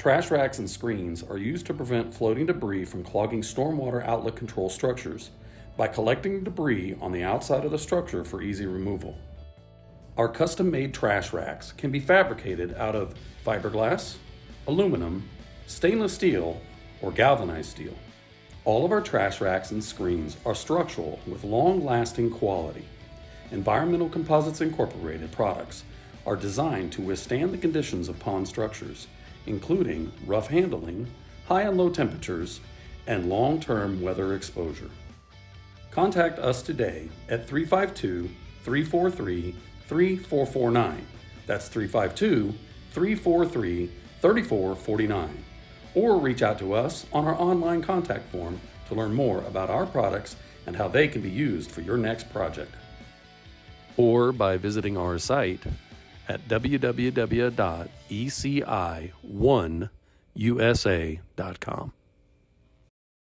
Trash racks and screens are used to prevent floating debris from clogging stormwater outlet control structures by collecting debris on the outside of the structure for easy removal. Our custom-made trash racks can be fabricated out of fiberglass, aluminum, stainless steel, or galvanized steel. All of our trash racks and screens are structural with long-lasting quality. Environmental Composites Incorporated products are designed to withstand the conditions of pond structures, including rough handling, high and low temperatures, and long-term weather exposure. Contact us today at 352-343-3449. That's 352-343-3449. Or reach out to us on our online contact form to learn more about our products and how they can be used for your next project. Or by visiting our site at www.eci1usa.com.